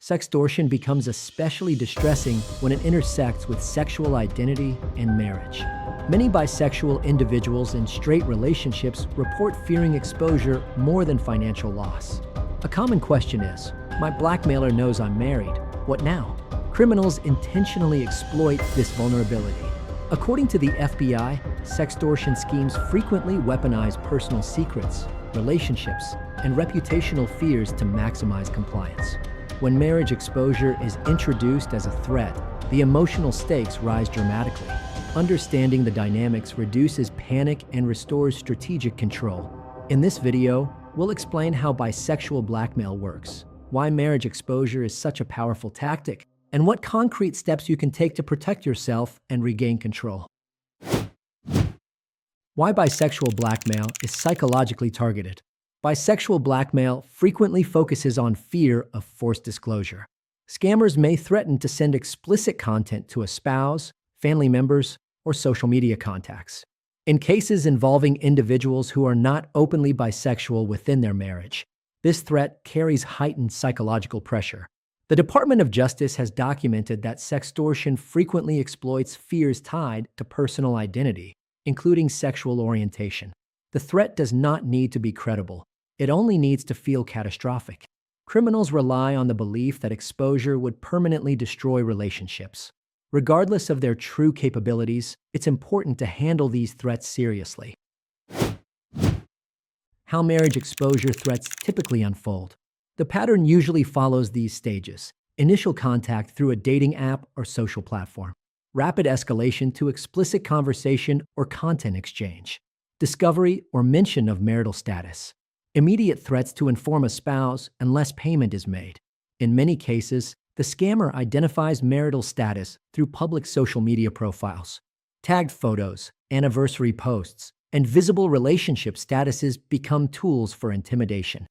Sextortion becomes especially distressing when it intersects with sexual identity and marriage. Many bisexual individuals in straight relationships report fearing exposure more than financial loss. A common question is, my blackmailer knows I'm married. What now? Criminals intentionally exploit this vulnerability. According to the FBI, sextortion schemes frequently weaponize personal secrets, relationships, and reputational fears to maximize compliance. When marriage exposure is introduced as a threat, the emotional stakes rise dramatically. Understanding the dynamics reduces panic and restores strategic control. In this video, we'll explain how bisexual blackmail works, why marriage exposure is such a powerful tactic, and what concrete steps you can take to protect yourself and regain control. Why bisexual blackmail is psychologically targeted. Bisexual blackmail frequently focuses on fear of forced disclosure. Scammers may threaten to send explicit content to a spouse, family members, or social media contacts. In cases involving individuals who are not openly bisexual within their marriage, this threat carries heightened psychological pressure. The Department of Justice has documented that sextortion frequently exploits fears tied to personal identity, including sexual orientation. The threat does not need to be credible. It only needs to feel catastrophic. Criminals rely on the belief that exposure would permanently destroy relationships. Regardless of their true capabilities, it's important to handle these threats seriously. How marriage exposure threats typically unfold. The pattern usually follows these stages: initial contact through a dating app or social platform, rapid escalation to explicit conversation or content exchange, discovery or mention of marital status, immediate threats to inform a spouse unless payment is made. In many cases, the scammer identifies marital status through public social media profiles. Tagged photos, anniversary posts, and visible relationship statuses become tools for intimidation.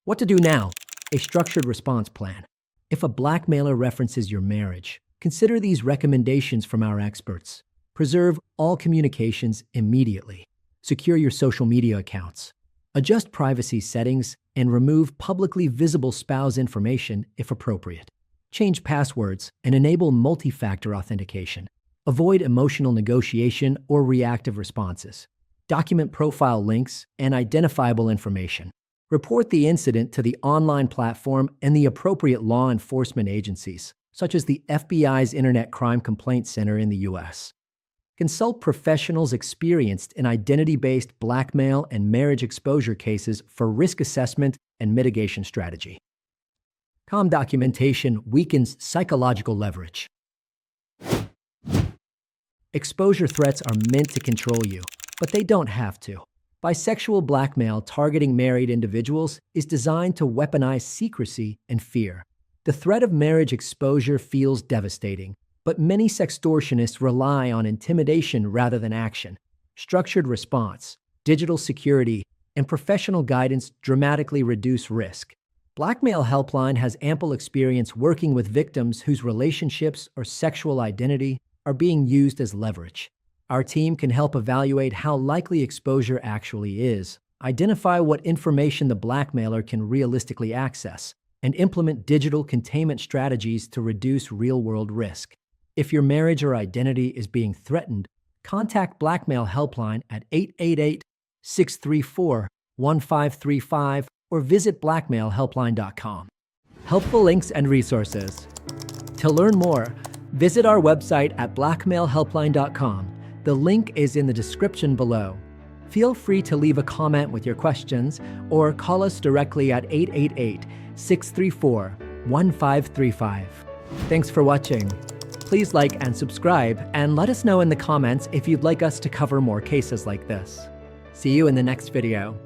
What to do now? A structured response plan. If a blackmailer references your marriage, consider these recommendations from our experts. Preserve all communications immediately. Secure your social media accounts. Adjust privacy settings and remove publicly visible spouse information if appropriate. Change passwords and enable multi-factor authentication. Avoid emotional negotiation or reactive responses. Document profile links and identifiable information. Report the incident to the online platform and the appropriate law enforcement agencies, such as the FBI's Internet Crime Complaint Center in the U.S. Consult professionals experienced in identity-based blackmail and marriage exposure cases for risk assessment and mitigation strategy. Calm documentation weakens psychological leverage. Exposure threats are meant to control you, but they don't have to. Bisexual blackmail targeting married individuals is designed to weaponize secrecy and fear. The threat of marriage exposure feels devastating, but many sextortionists rely on intimidation rather than action. Structured response, digital security, and professional guidance dramatically reduce risk. Blackmail.HelpLine has ample experience working with victims whose relationships or sexual identity are being used as leverage. Our team can help evaluate how likely exposure actually is, identify what information the blackmailer can realistically access, and implement digital containment strategies to reduce real-world risk. If your marriage or identity is being threatened, contact Blackmail.HelpLine at 888-634-1535 or visit blackmailhelpline.com. Helpful links and resources. To learn more, visit our website at blackmailhelpline.com. The link is in the description below. Feel free to leave a comment with your questions or call us directly at 888-634-1535. Thanks for watching. Please like and subscribe, and let us know in the comments if you'd like us to cover more cases like this. See you in the next video.